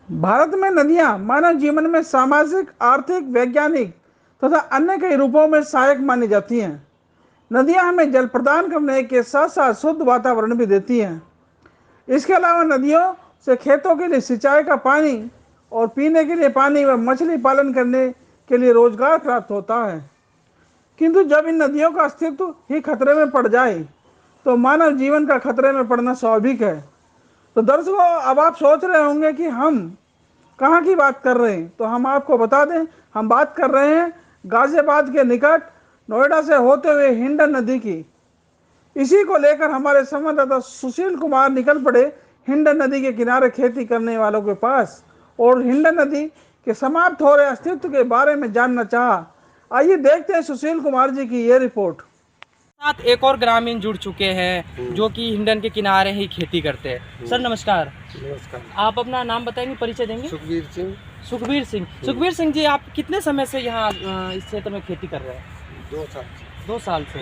भारत में नदियां मानव जीवन में सामाजिक, आर्थिक, वैज्ञानिक तथा अन्य कई रूपों में सहायक मानी जाती हैं। नदियां हमें जल प्रदान करने के साथ साथ शुद्ध वातावरण भी देती हैं। इसके अलावा नदियों से खेतों के लिए सिंचाई का पानी और पीने के लिए पानी व मछली पालन करने के लिए रोजगार प्राप्त होता है। किंतु जब इन नदियों का अस्तित्व ही खतरे में पड़ जाए तो मानव जीवन का खतरे में पड़ना स्वाभाविक है। तो दर्शकों, अब आप सोच रहे होंगे कि हम कहाँ की बात कर रहे हैं, तो हम आपको बता दें, हम बात कर रहे हैं गाजियाबाद के निकट नोएडा से होते हुए हिंडन नदी की। इसी को लेकर हमारे संवाददाता सुशील कुमार निकल पड़े हिंडन नदी के किनारे खेती करने वालों के पास और हिंडन नदी के समाप्त हो रहे अस्तित्व के बारे में जानना चाहा। आइए देखते हैं सुशील कुमार जी की ये रिपोर्ट। साथ एक और ग्रामीण जुड़ चुके हैं जो कि हिंडन के किनारे ही खेती करते हैं। सर नमस्कार। नमस्कार। आप अपना नाम बताएंगे, परिचय देंगे? सुखबीर सिंह। सुखबीर सिंह जी, आप कितने समय से यहाँ इस क्षेत्र में खेती कर रहे हैं? 2 साल। 2 साल से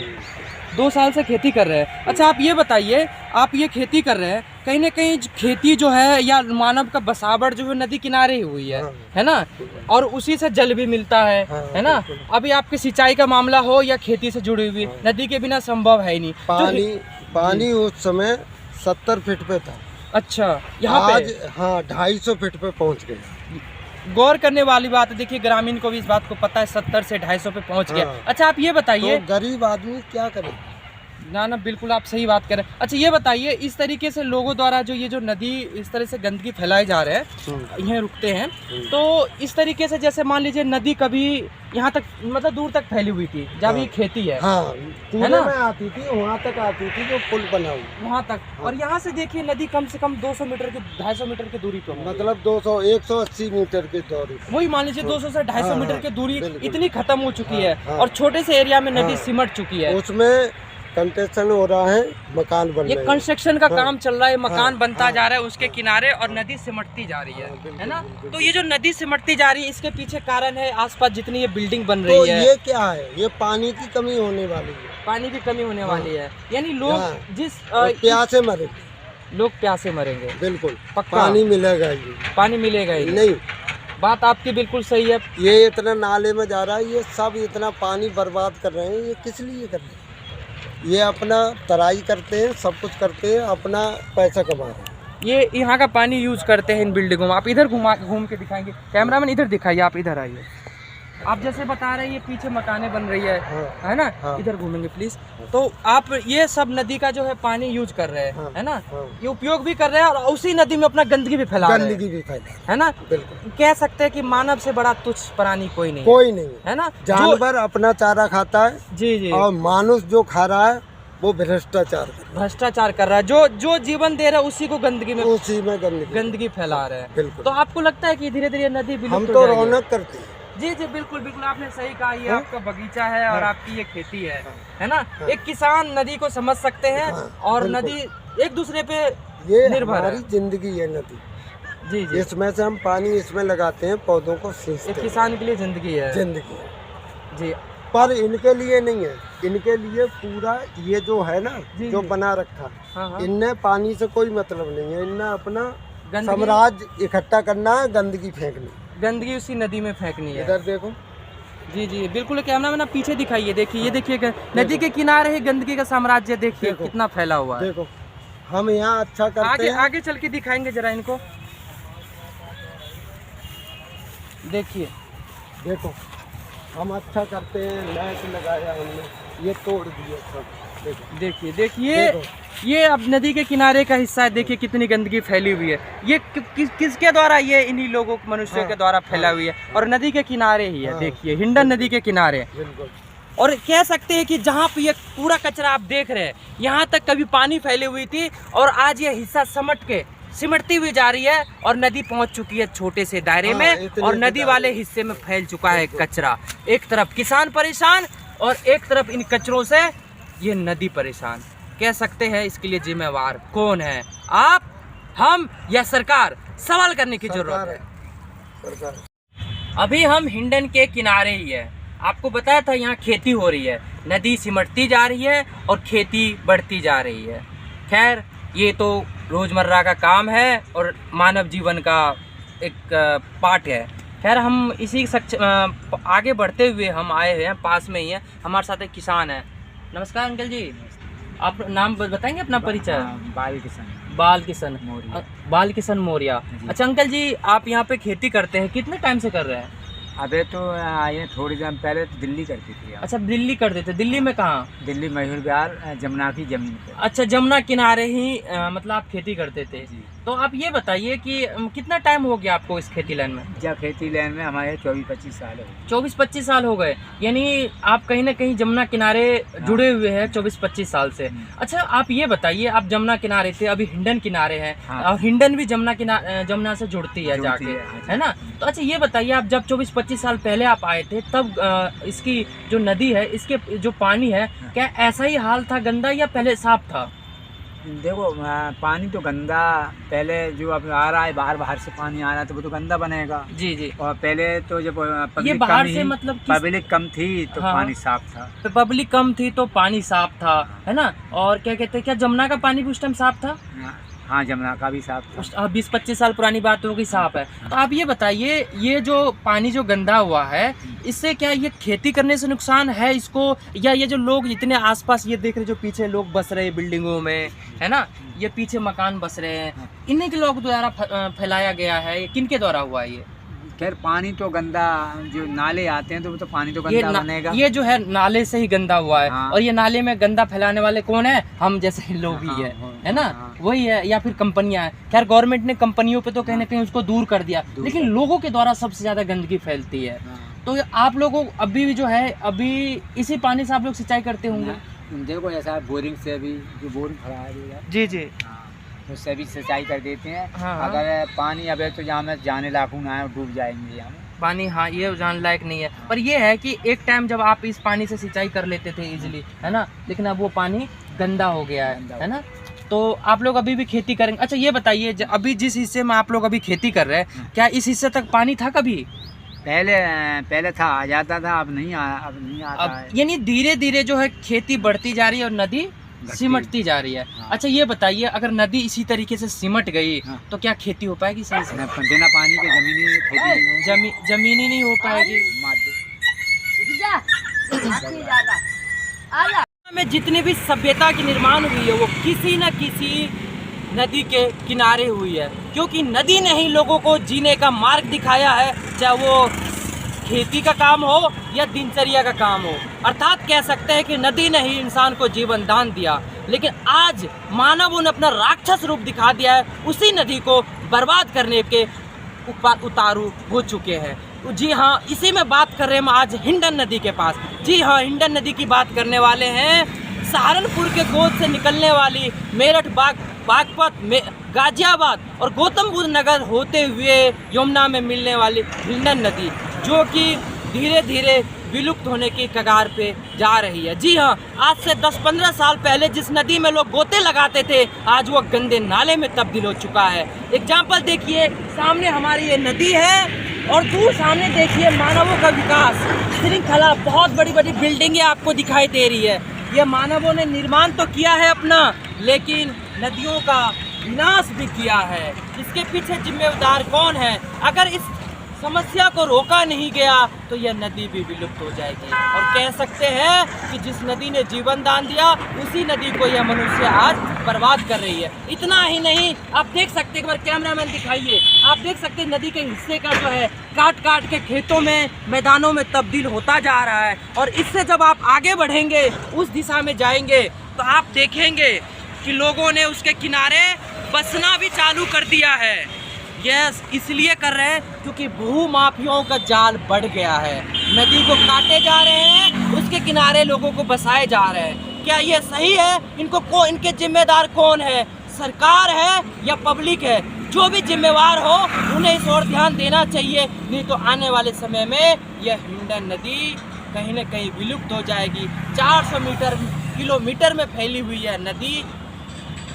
2 साल से खेती कर रहे हैं। अच्छा, आप ये बताइए, आप ये खेती कर रहे हैं, कहीं ना कहीं खेती जो है या मानव का बसावट जो है नदी किनारे ही हुई है ना? और उसी से जल भी मिलता है ना? अभी आपकी सिंचाई का मामला हो या खेती से जुड़ी हुई, नदी के बिना संभव है ही नहीं। पानी उस समय 70 फीट पे था। अच्छा, यहाँ आज पे 250 फीट पे पहुँच गए। गौर करने वाली बात है। देखिए, ग्रामीण को भी इस बात को पता है, 70 से 250 पे पहुंच गया। अच्छा, आप ये बताइए, तो गरीब आदमी क्या करे? ना बिल्कुल आप सही बात करें। अच्छा, ये बताइए, इस तरीके से लोगों द्वारा जो ये जो नदी इस तरह से गंदगी फैलाए जा रहे हैं, यहाँ रुकते हैं, तो इस तरीके से जैसे मान लीजिए नदी कभी यहाँ तक मतलब दूर तक फैली हुई थी जब ये खेती है, पूरे में आती थी, वहाँ तक आती थी जो पुल बना हुआ वहाँ तक। और यहाँ से देखिए नदी कम से कम 200 मीटर की 250 मीटर की दूरी पे, मतलब 180 मीटर की दूरी, वही मान लीजिए 200 से 250 मीटर की दूरी इतनी खत्म हो चुकी है और छोटे से एरिया में नदी सिमट चुकी है। उसमें कंस्ट्रक्शन हो रहा है, मकान बन रहे हैं। कंस्ट्रक्शन का काम चल रहा है, मकान बनता जा रहा है उसके किनारे, और नदी सिमटती जा रही है ना? तो ये जो नदी सिमटती जा रही है, इसके पीछे कारण है आसपास जितनी ये बिल्डिंग बन रही है। ये क्या है? ये पानी की कमी होने वाली है। पानी की कमी होने वाली है, यानी लोग जिस प्यासे मरे, लोग प्यासे मरेंगे। बिल्कुल पक्का पानी मिलेगा ही, पानी मिलेगा ही नहीं। बात आपकी बिल्कुल सही है। ये इतना नाले में जा रहा है, ये सब इतना पानी बर्बाद कर रहे हैं, ये किस लिए कर रहे हैं? ये अपना तराई करते हैं, सब कुछ करते हैं, अपना पैसा कमा रहे हैं। ये यहाँ का पानी यूज करते हैं इन बिल्डिंगों में। आप इधर घूम के दिखाएंगे, कैमरामैन इधर दिखाइए, आप इधर आइए। आप जैसे बता रहे हैं ये पीछे मकानें बन रही है ना? इधर घूमेंगे प्लीज। तो आप ये सब नदी का जो है पानी यूज कर रहे हैं, है ना? ये उपयोग भी कर रहे हैं और उसी नदी में अपना गंदगी भी फैला रहे हैं, है ना? बिल्कुल कह सकते हैं कि मानव से बड़ा तुच्छ प्राणी कोई नहीं, कोई नहीं है ना? जानवर अपना चारा खाता है, जी, और मानुष जो खा रहा है वो भ्रष्टाचार कर रहा है। जो जीवन दे रहा है उसी को गंदगी में, उसी में गंदगी फैला रहे हैं। बिल्कुल। तो आपको लगता है कि धीरे धीरे नदी विलुप्त हम तो रौनक करते हैं। जी, बिल्कुल आपने सही कहा। ये आपका बगीचा है और आपकी ये खेती है ना? एक किसान नदी को समझ सकते हैं और नदी एक दूसरे पे निर्भर है। हमारी जिंदगी है नदी। जी, इसमें से हम पानी इसमें लगाते हैं, पौधों को सींचते हैं। एक किसान के लिए जिंदगी है जी। पर इनके लिए नहीं है, इनके लिए पूरा ये जो है ना, जो बना रखा, इनने पानी से कोई मतलब नहीं है। इनने अपना साम्राज्य इकट्ठा करना है, गंदगी फेंकनी, गंदगी उसी नदी में फेंकनी है। इधर देखो। जी, बिल्कुल। कैमरा में ना पीछे दिखाइए, देखिए, ये देखिए नदी के किनारे ही गंदगी का साम्राज्य देखिए कितना फैला हुआ है। देखो, हम यहाँ अच्छा करते हैं। आगे चल के दिखाएंगे जरा इनको, देखिए, देखो हम अच्छा करते हैं, लाइट लगाया हमने, ये तोड़ दिया सब। देखिए ये अब नदी के किनारे का हिस्सा है। देखिए कितनी गंदगी फैली हुई है। ये किसके द्वारा? ये इन्हीं लोगों मनुष्यों के द्वारा फैला हुई है और नदी के किनारे ही है। देखिए हिंडन नदी के किनारे। और कह सकते हैं कि जहाँ पे ये पूरा कचरा आप देख रहे हैं, यहाँ तक कभी पानी फैली हुई थी और आज ये हिस्सा सिमटती हुई जा रही है और नदी पहुंच चुकी है छोटे से दायरे में, और नदी वाले हिस्से में फैल चुका है कचरा। एक तरफ किसान परेशान और एक तरफ इन कचरों से ये नदी परेशान। कह सकते हैं इसके लिए जिम्मेवार कौन है? आप, हम या सरकार? सवाल करने की जरूरत है। अभी हम हिंडन के किनारे ही है। आपको बताया था यहाँ खेती हो रही है, नदी सिमटती जा रही है और खेती बढ़ती जा रही है। खैर, ये तो रोजमर्रा का काम है और मानव जीवन का एक पार्ट है। खैर हम इसी आगे बढ़ते हुए हम आए हैं, पास में ही है, हमारे साथ एक किसान है। नमस्कार अंकल जी, आप नाम बताएंगे अपना परिचय? बाल किशन मौर्य। अच्छा अंकल जी, आप यहाँ पे खेती करते हैं, कितने टाइम से कर रहे हैं? अबे तो आए थोड़ी दिन पहले तो दिल्ली करती थी। अच्छा दिल्ली करते थे, दिल्ली में कहाँ? दिल्ली मयूर विहार जमुना की जमीन पे। अच्छा जमुना किनारे ही मतलब आप खेती करते थे। तो आप ये बताइए कि कितना टाइम हो गया आपको इस खेती लाइन में? जब खेती लाइन में हमारे 24-25 साल हो गए। 24-25 साल हो गए, यानी आप कहीं ना कहीं जमुना किनारे जुड़े हुए हैं 24-25 साल से। अच्छा आप ये बताइए, आप जमुना किनारे थे, अभी हिंडन किनारे हैं। और हिंडन भी जमुना से जुड़ती है जाके, है ना? तो अच्छा ये बताइए, आप जब 24-25 साल पहले आप आए थे तब इसकी जो नदी है, इसके जो पानी है, क्या ऐसा ही हाल था, गंदा या पहले साफ था? देखो पानी तो गंदा पहले जो अब आ रहा है, बाहर से पानी आ रहा है तो वो तो गंदा बनेगा। जी जी। और पहले तो जब ये बाहर से मतलब पब्लिक कम थी तो पानी साफ था। तो पब्लिक कम थी तो पानी साफ था, है ना? और क्या कहते हैं, क्या जमुना का पानी भी उस टाइम साफ था? हाँ जमुना का भी साफ था। 20-25 साल पुरानी बात होगी, साफ है। तो आप ये बताइए, ये जो पानी जो गंदा हुआ है, इससे क्या ये खेती करने से नुकसान है इसको, या ये जो लोग इतने आसपास ये देख रहे, जो पीछे लोग बस रहे बिल्डिंगों में, है ना, ये पीछे मकान बस रहे हैं, इन्हीं के लोग द्वारा फैलाया गया है, किनके द्वारा हुआ है ये? खैर पानी तो गंदा, जो नाले आते हैं तो वो तो पानी तो गंदा बनेगा। ये जो है नाले से ही गंदा हुआ है। और ये नाले में गंदा फैलाने वाले कौन है? हम जैसे लोग ही है ना? वही है, या फिर कंपनियां हैं। खैर गवर्नमेंट ने कंपनियों पे तो कहीं ना कहीं उसको दूर कर दिया, लेकिन लोगों के द्वारा सबसे ज्यादा गंदगी फैलती है। तो आप लोगों अभी भी जो है, अभी इसी पानी से आप लोग सिंचाई करते होंगे? देखो ऐसा बोरिंग से अभी जो बोरिंग खड़ा है जी जी, उससे भी सिंचाई कर देते हैं। अगर पानी अबे तो जहाँ में जाने लायक ना है, डूब जाएंगे यहाँ पानी। हाँ ये जाने लायक नहीं है, पर ये है कि एक टाइम जब आप इस पानी से सिंचाई कर लेते थे इजीली, है ना, लेकिन अब वो पानी गंदा हो गया है ना? तो आप लोग अभी भी खेती करेंगे? अच्छा ये बताइए, अभी जिस हिस्से में आप लोग अभी खेती कर रहे हैं, क्या इस हिस्से तक पानी था कभी? पहले था, आ जाता था, अब नहीं आता है। यानी धीरे धीरे जो है खेती बढ़ती जा रही है और नदी सिमटती जा रही है। अच्छा ये बताइए, अगर नदी इसी तरीके से सिमट गई तो क्या खेती हो पाएगी सही से? बिना पानी के जमीनी नहीं हो पाएगी। में जितनी भी सभ्यता की निर्माण हुई है वो किसी न किसी नदी के किनारे हुई है, क्योंकि नदी ने ही लोगों को जीने का मार्ग दिखाया है, चाहे वो खेती का काम हो या दिनचर्या का काम हो। अर्थात कह सकते हैं कि नदी ने ही इंसान को जीवन दान दिया, लेकिन आज मानवों ने अपना राक्षस रूप दिखा दिया है, उसी नदी को बर्बाद करने के उतारू हो चुके हैं। तो जी हाँ, इसी में बात कर रहे हैं हम आज हिंडन नदी के पास। जी हाँ, हिंडन नदी की बात करने वाले हैं। सहारनपुर के गोद से निकलने वाली मेरठ बागपत गाजियाबाद और गौतम बुद्ध नगर होते हुए यमुना में मिलने वाली हिंडन नदी, जो कि धीरे धीरे विलुप्त होने की कगार पे जा रही है। जी हाँ, आज से 10-15 साल पहले जिस नदी में लोग गोते लगाते थे, आज वो गंदे नाले में तब्दील हो चुका है। एग्जाम्पल देखिए, सामने हमारी ये नदी है और दूर सामने देखिए मानवों का विकास, श्रृंखला, बहुत बड़ी बड़ी बिल्डिंगें आपको दिखाई दे रही है। ये मानवों ने निर्माण तो किया है अपना, लेकिन नदियों का विनाश भी किया है। इसके पीछे जिम्मेदार कौन है? अगर इस समस्या को रोका नहीं गया तो यह नदी भी विलुप्त हो जाएगी। और कह सकते हैं कि जिस नदी ने जीवन दान दिया, उसी नदी को यह मनुष्य आज बर्बाद कर रही है। इतना ही नहीं, आप देख सकते हैं, एक बार कैमरामैन दिखाइए, आप देख सकते हैं नदी के हिस्से का जो है काट काट के खेतों में, मैदानों में तब्दील होता जा रहा है। और इससे जब आप आगे बढ़ेंगे, उस दिशा में जाएंगे, तो आप देखेंगे कि लोगों ने उसके किनारे बसना भी चालू कर दिया है। यस, इसलिए कर रहे हैं क्योंकि भू माफियाओं का जाल बढ़ गया है। नदी को काटे जा रहे हैं, उसके किनारे लोगों को बसाए जा रहे हैं। क्या ये सही है? इनके जिम्मेदार कौन है? सरकार है या पब्लिक है? जो भी जिम्मेवार हो, उन्हें इस ओर ध्यान देना चाहिए, नहीं तो आने वाले समय में यह हिंडन नदी कहीं न कहीं विलुप्त हो जाएगी। 400 किलोमीटर में फैली हुई है नदी,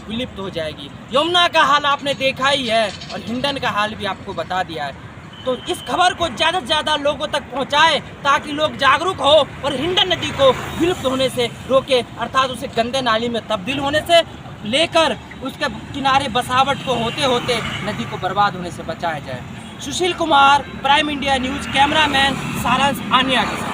विलुप्त हो जाएगी। यमुना का हाल आपने देखा ही है और हिंडन का हाल भी आपको बता दिया है। तो इस खबर को ज़्यादा से ज़्यादा लोगों तक पहुंचाएं, ताकि लोग जागरूक हो और हिंडन नदी को विलुप्त होने से रोके, अर्थात उसे गंदे नाली में तब्दील होने से लेकर उसके किनारे बसावट को होते होते नदी को बर्बाद होने से बचाया जाए। Sushil Kumar, Prime India News, cameraman Saransh Aaniya के साथ।